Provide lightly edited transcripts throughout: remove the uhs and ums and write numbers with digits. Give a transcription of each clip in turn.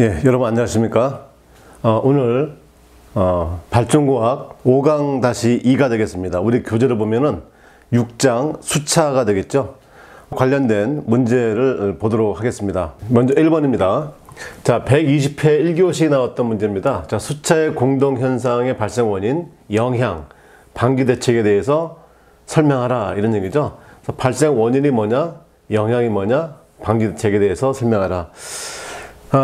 예, 여러분 안녕하십니까? 오늘 발전공학 5강-2가 되겠습니다. 우리 교재를 보면은 6장 수차가 되겠죠. 관련된 문제를 보도록 하겠습니다. 먼저 1번입니다. 자, 120회 1교시에 나왔던 문제입니다. 자, 수차의 공동현상의 발생 원인, 영향, 방지 대책에 대해서 설명하라 이런 얘기죠. 그래서 발생 원인이 뭐냐, 영향이 뭐냐, 방지 대책에 대해서 설명하라.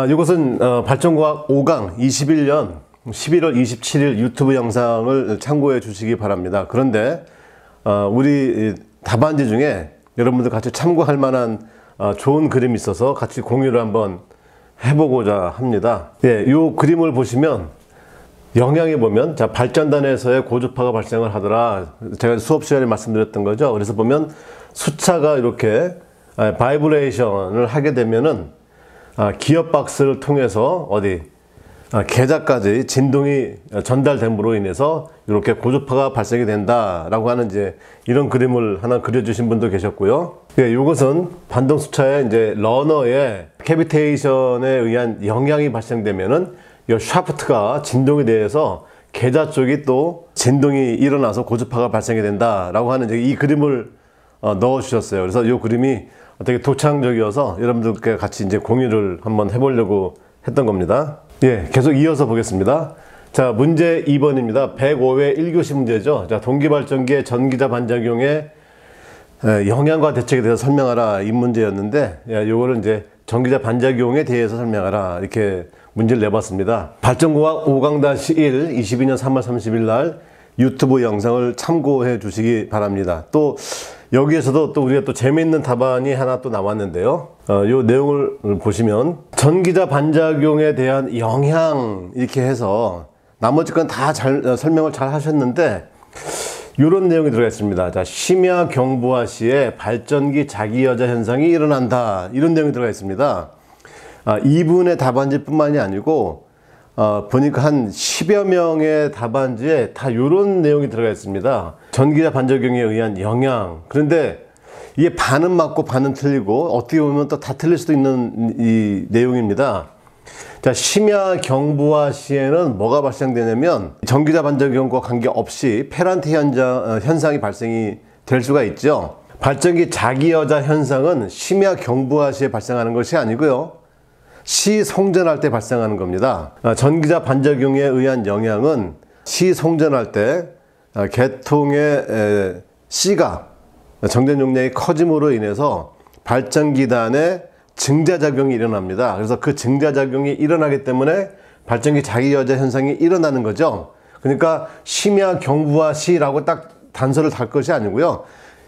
이것은 발전과학 5강 21년 11월 27일 유튜브 영상을 참고해 주시기 바랍니다. 그런데 우리 답안지 중에 여러분들 같이 참고할 만한 좋은 그림이 있어서 같이 공유를 한번 해보고자 합니다. 예, 이 그림을 보시면 영향에 보면 자, 발전단에서의 고주파가 발생을 하더라. 제가 수업 시간에 말씀드렸던 거죠. 그래서 보면 수차가 이렇게 바이브레이션을 하게 되면은 기업 박스를 통해서 계좌까지 진동이 전달됨으로 인해서 이렇게 고주파가 발생이 된다라고 하는 이제 이런 그림을 하나 그려주신 분도 계셨고요. 예, 이것은 반동 수차의 이제 러너의 캐비테이션에 의한 영향이 발생되면은 이 샤프트가 진동이 돼서 계좌 쪽이 또 진동이 일어나서 고주파가 발생이 된다라고 하는 이제 이 그림을 넣어 주셨어요. 그래서 이 그림이 되게 도창적이어서 여러분들께 같이 이제 공유를 한번 해보려고 했던 겁니다. 예, 계속 이어서 보겠습니다. 자, 문제 2번입니다. 105회 1교시 문제죠. 자, 동기발전기의 전기자 반작용의 영향과 대책에 대해서 설명하라 이 문제였는데, 요거를 이제 전기자 반작용에 대해서 설명하라 이렇게 문제를 내봤습니다. 발전공학 5강-1 22년 3월 30일 날 유튜브 영상을 참고해 주시기 바랍니다. 또 여기에서도 또 우리가 또 재미있는 답안이 하나 또 나왔는데요. 요 내용을 보시면 전기자 반작용에 대한 영향 이렇게 해서 나머지 건 다 설명을 잘 하셨는데 이런 내용이 들어가 있습니다. 자, 심야 경부하 시에 발전기 자기여자 현상이 일어난다. 이런 내용이 들어가 있습니다. 이분의 답안지 뿐만이 아니고 보니까 한 10여 명의 답안지에 다 이런 내용이 들어가 있습니다. 전기자 반작용에 의한 영향. 그런데 이게 반은 맞고 반은 틀리고 어떻게 보면 또 다 틀릴 수도 있는 이 내용입니다. 자, 심야 경부하 시에는 뭐가 발생되냐면 전기자 반작용과 관계없이 페란트 현상이 발생이 될 수가 있죠. 발전기 자기여자 현상은 심야 경부하 시에 발생하는 것이 아니고요. 시 성전할 때 발생하는 겁니다. 전기자 반작용에 의한 영향은 시 성전할 때 계통의 C가 정전 용량이 커짐으로 인해서 발전기단에 증자작용이 일어납니다. 그래서 그 증자작용이 일어나기 때문에 발전기 자기여자 현상이 일어나는 거죠. 그러니까 심야 경부하 시라고 딱 단서를 달 것이 아니고요.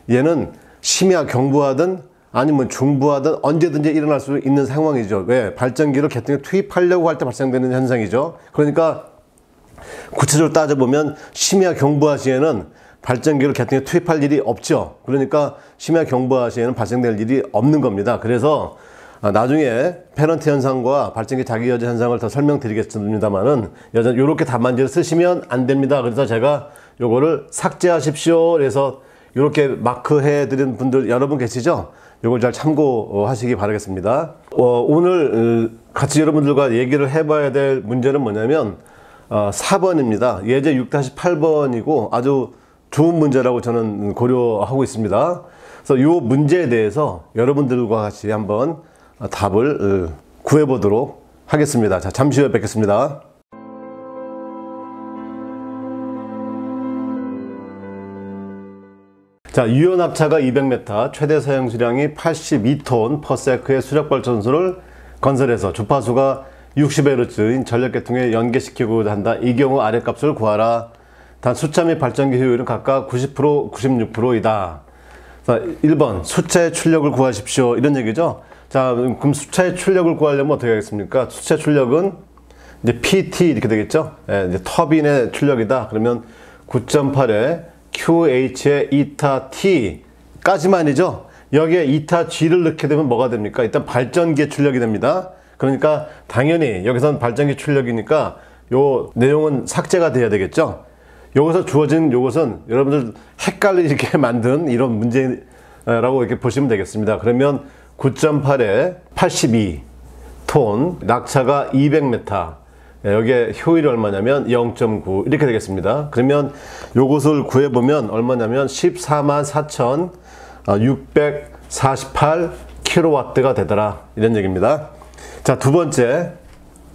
얘는 심야 경부하든 아니면 중부하든 언제든지 일어날 수 있는 상황이죠. 왜? 발전기를 계통에 투입하려고 할 때 발생되는 현상이죠. 그러니까 구체적으로 따져보면 심야 경부하 시에는 발전기를 계통에 투입할 일이 없죠. 그러니까 심야 경부하 시에는 발생될 일이 없는 겁니다. 그래서 나중에 페런트 현상과 발전기 자기여자 현상을 더 설명드리겠습니다만은 여전히 이렇게 답안지를 쓰시면 안 됩니다. 그래서 제가 요거를 삭제하십시오. 그래서 이렇게 마크해 드린 분들 여러분 계시죠? 이걸 잘 참고하시기 바라겠습니다. 오늘 같이 여러분들과 얘기를 해봐야 될 문제는 뭐냐면 4번입니다. 예제 6-8번이고 아주 좋은 문제라고 저는 고려하고 있습니다. 그래서 이 문제에 대해서 여러분들과 같이 한번 답을 구해보도록 하겠습니다. 자, 잠시 후에 뵙겠습니다. 자, 유연합차가 200m, 최대 사용 수량이 82톤/s의 수력발전소를 건설해서 주파수가 60Hz인 전력계통에 연계시키고자 한다. 이 경우 아랫값을 구하라. 단 수차 및 발전기 효율은 각각 90%, 96%이다. 자, 1번 수차의 출력을 구하십시오. 이런 얘기죠. 자, 그럼 수차의 출력을 구하려면 어떻게 하겠습니까? 수차의 출력은 이제 PT 이렇게 되겠죠. 예, 이제 터빈의 출력이다. 그러면 9.8에 QH의 이타 T까지만이죠. 여기에 이타 G를 넣게 되면 뭐가 됩니까? 일단 발전기의 출력이 됩니다. 그러니까 당연히 여기서는 발전기 출력이니까 요 내용은 삭제가 돼야 되겠죠. 여기서 주어진 요것은 여러분들 헷갈리게 만든 이런 문제라고 이렇게 보시면 되겠습니다. 그러면 9.8에 82 톤, 낙차가 200m. 여기에 효율이 얼마냐면 0.9 이렇게 되겠습니다. 그러면 요것을 구해보면 얼마냐면 144,648 킬로와트가 되더라, 이런 얘기입니다. 자, 두 번째,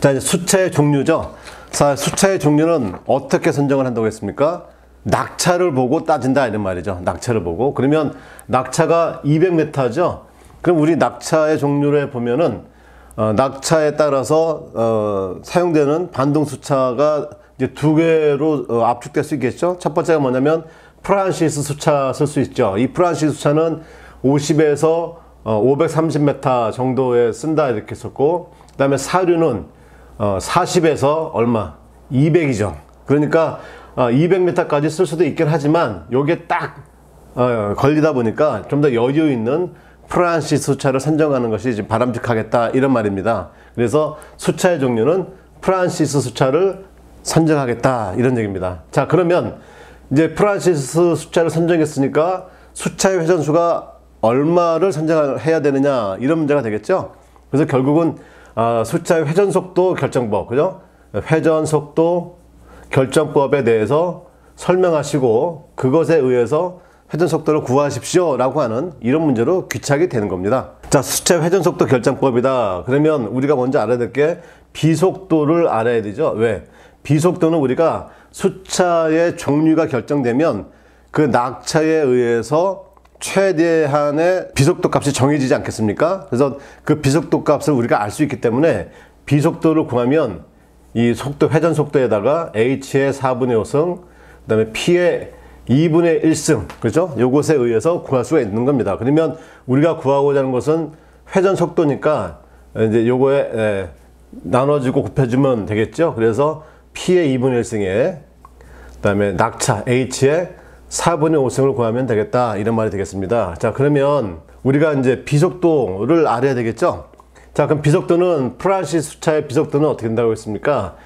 자, 이제 수차의 종류죠. 자, 수차의 종류는 어떻게 선정을 한다고 했습니까? 낙차를 보고 따진다, 이런 말이죠. 낙차를 보고. 그러면 낙차가 200m죠. 그럼 우리 낙차의 종류를 보면은 낙차에 따라서 사용되는 반동 수차가 이제 두 개로 압축될 수 있겠죠. 첫 번째가 뭐냐면 프란시스 수차 쓸 수 있죠. 이 프란시스 수차는 50에서 530m 정도에 쓴다, 이렇게 썼고, 그 다음에 사류는 40에서 얼마? 200이죠. 그러니까 200m까지 쓸 수도 있긴 하지만 요게 딱 걸리다 보니까 좀 더 여유 있는 프란시스 수차를 선정하는 것이 지금 바람직하겠다, 이런 말입니다. 그래서 수차의 종류는 프란시스 수차를 선정하겠다, 이런 얘기입니다. 자, 그러면 이제 프란시스 수차를 선정했으니까 수차의 회전수가 얼마를 선정해야 되느냐, 이런 문제가 되겠죠. 그래서 결국은 수차의 회전속도 결정법, 그죠? 회전속도 결정법에 대해서 설명하시고 그것에 의해서 회전속도를 구하십시오 라고 하는 이런 문제로 귀착이 되는 겁니다. 자, 수차 회전속도 결정법이다. 그러면 우리가 먼저 알아야 될 게 비속도를 알아야 되죠. 왜? 비속도는 우리가 수차의 종류가 결정되면 그 낙차에 의해서 최대한의 비속도 값이 정해지지 않겠습니까? 그래서 그 비속도 값을 우리가 알 수 있기 때문에 비속도를 구하면 이 속도, 회전 속도에다가 h의 4분의 5승, 그 다음에 p의 2분의 1승, 그렇죠? 요것에 의해서 구할 수가 있는 겁니다. 그러면 우리가 구하고자 하는 것은 회전 속도니까 이제 요거에 나눠주고 곱해주면 되겠죠? 그래서 p의 2분의 1승에, 그 다음에 낙차 h의 4분의 5승을 구하면 되겠다, 이런 말이 되겠습니다. 자, 그러면 우리가 이제 비속도를 알아야 되겠죠? 자, 그럼 비속도는 프란시스 수차의 비속도는 어떻게 된다고 했습니까?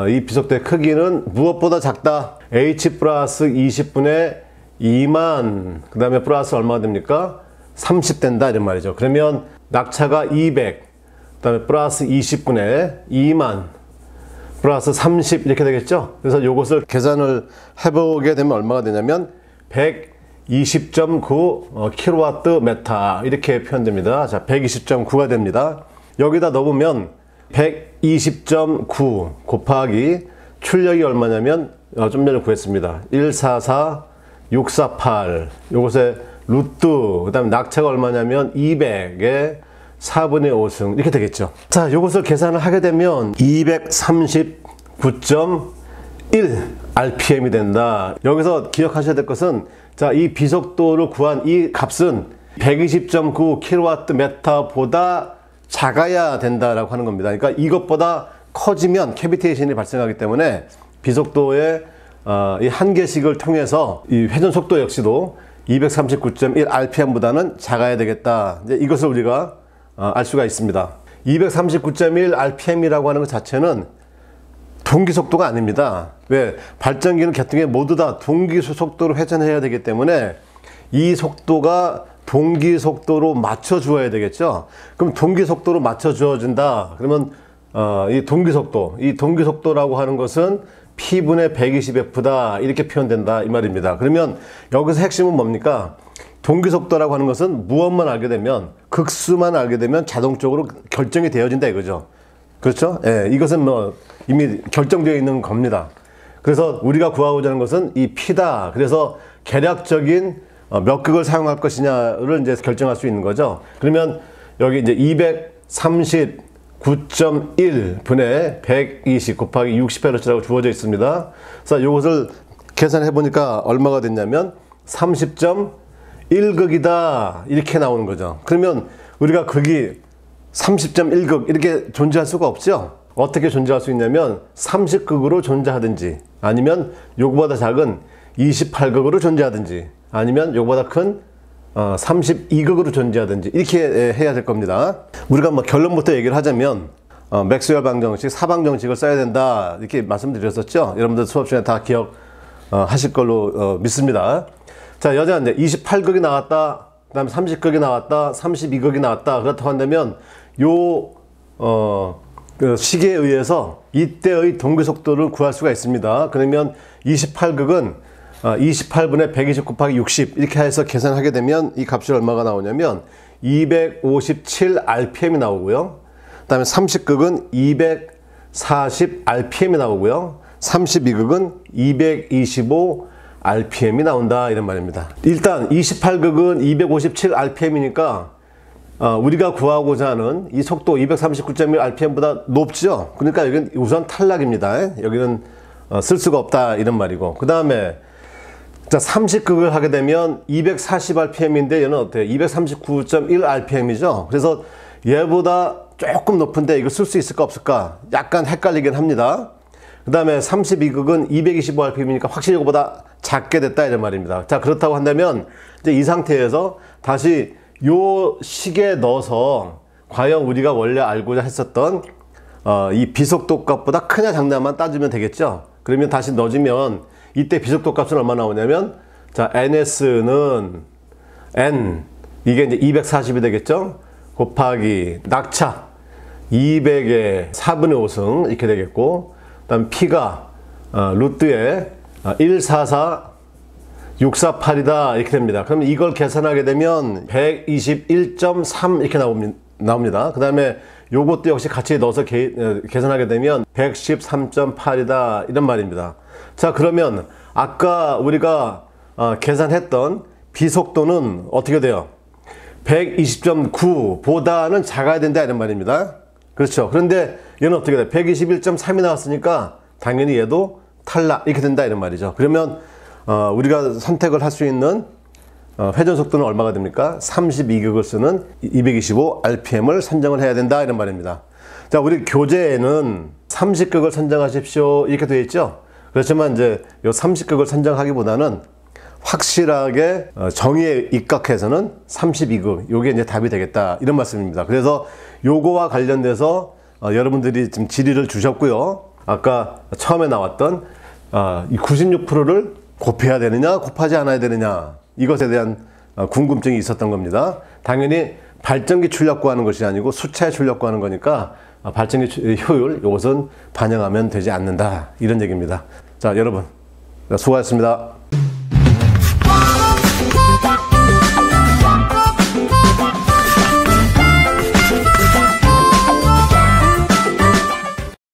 이 비속도의 크기는 무엇보다 작다. h 플러스 20분의 2만, 그 다음에 플러스 얼마가 됩니까? 30 된다, 이런 말이죠. 그러면 낙차가 200, 그 다음에 플러스 20분의 2만, 플러스 30 이렇게 되겠죠. 그래서 이것을 계산을 해보게 되면 얼마가 되냐면 120.9 킬로와트 메타 이렇게 표현됩니다. 자, 120.9가 됩니다. 여기다 넣으면 120.9 곱하기 출력이 얼마냐면 좀 전에 구했습니다. 144648 요것에 루트, 그 다음에 낙차가 얼마냐면 200에 4분의 5승 이렇게 되겠죠. 자, 이것을 계산을 하게 되면 239.1 RPM이 된다. 여기서 기억하셔야 될 것은, 자, 이 비속도를 구한 이 값은 120.9 킬로와트 메타보다 작아야 된다라고 하는 겁니다. 그러니까 이것보다 커지면 캐비테이션이 발생하기 때문에 비속도의 이 한계식을 통해서 이 회전 속도 역시도 239.1 RPM보다는 작아야 되겠다. 이제 이것을 우리가 알 수가 있습니다. 239.1 RPM이라고 하는 것 자체는 동기 속도가 아닙니다. 왜? 발전기는 개통에 모두 다 동기 속도로 회전해야 되기 때문에 이 속도가 동기 속도로 맞춰 주어야 되겠죠. 그럼 동기 속도로 맞춰 주어진다. 그러면 이 동기 속도라고 하는 것은 P분의 120F다 이렇게 표현된다 이 말입니다. 그러면 여기서 핵심은 뭡니까? 동기 속도라고 하는 것은 무엇만 알게 되면, 극수만 알게 되면 자동적으로 결정이 되어진다 이거죠. 그렇죠? 예, 이것은 뭐 이미 결정되어 있는 겁니다. 그래서 우리가 구하고자 하는 것은 이 P다. 그래서 계략적인 몇 극을 사용할 것이냐를 이제 결정할 수 있는 거죠. 그러면 여기 이제 239.1 분의 120 곱하기 60Hz라고 주어져 있습니다. 그래서 이것을 계산해 보니까 얼마가 됐냐면 30.1극이다 이렇게 나오는 거죠. 그러면 우리가 극이 30.1극 이렇게 존재할 수가 없죠. 어떻게 존재할 수 있냐면 30극으로 존재하든지, 아니면 요거보다 작은 28극으로 존재하든지, 아니면 요거보다 큰 32극으로 존재하든지 이렇게 해야 될 겁니다. 우리가 뭐 결론부터 얘기를 하자면 맥스웰 방정식, 사방정식을 써야 된다 이렇게 말씀드렸었죠. 여러분들 수업 시간에 다 기억하실 걸로 믿습니다. 자, 여자 이제 28극이 나왔다, 그 다음에 30극이 나왔다, 32극이 나왔다. 그렇다고 한다면 요 그 식에 의해서 이때의 동기 속도를 구할 수가 있습니다. 그러면 28극은 28분의 120 곱하기 60 이렇게 해서 계산하게 되면 이 값이 얼마가 나오냐면 257 rpm이 나오고요. 그 다음에 30극은 240 rpm이 나오고요. 32극은 225 rpm이 나온다 이런 말입니다. 일단 28극은 257 rpm이니까 우리가 구하고자 하는 이 속도 239.1 rpm보다 높죠. 그러니까 여기는 우선 탈락입니다. 여기는 쓸 수가 없다 이런 말이고, 그 다음에 자 30극을 하게 되면 240 rpm인데 얘는 어때요? 239.1 rpm이죠. 그래서 얘보다 조금 높은데 이거 쓸 수 있을까 없을까 약간 헷갈리긴 합니다. 그 다음에 32극은 225 rpm이니까 확실히 이거보다 작게 됐다 이런 말입니다. 자, 그렇다고 한다면 이제 이 상태에서 다시 요 식에 넣어서 과연 우리가 원래 알고자 했었던 이 비속도 값보다 크냐 작냐만 따지면 되겠죠. 그러면 다시 넣어주면 이때 비속도 값은 얼마 나오냐면, 자 ns는 n 이게 이제 240이 되겠죠. 곱하기 낙차 200의 4분의 5승 이렇게 되겠고, 그 다음 p가 루트에 144 648이다 이렇게 됩니다. 그럼 이걸 계산하게 되면 121.3 이렇게 나옵니다. 그 다음에 요것도 역시 같이 넣어서 계산하게 되면 113.8이다 이런 말입니다. 자, 그러면 아까 우리가 계산했던 비속도는 어떻게 돼요? 120.9 보다는 작아야 된다 이런 말입니다. 그렇죠. 그런데 얘는 어떻게 돼? 121.3이 나왔으니까 당연히 얘도 탈락 이렇게 된다 이런 말이죠. 그러면 우리가 선택을 할 수 있는 회전 속도는 얼마가 됩니까? 32극을 쓰는 225 rpm을 선정을 해야 된다 이런 말입니다. 자, 우리 교재에는 30극을 선정하십시오 이렇게 되어 있죠. 그렇지만 이제 이 30극을 선정하기보다는 확실하게 정의에 입각해서는 32극 요게 이제 답이 되겠다 이런 말씀입니다. 그래서 요거와 관련돼서 여러분들이 지금 질의를 주셨고요. 아까 처음에 나왔던 이 96%를 곱해야 되느냐 곱하지 않아야 되느냐 이것에 대한 궁금증이 있었던 겁니다. 당연히 발전기 출력 구하는 것이 아니고 수차의 출력 구하는 거니까 발전기 효율 이것은 반영하면 되지 않는다 이런 얘기입니다. 자, 여러분 수고하셨습니다.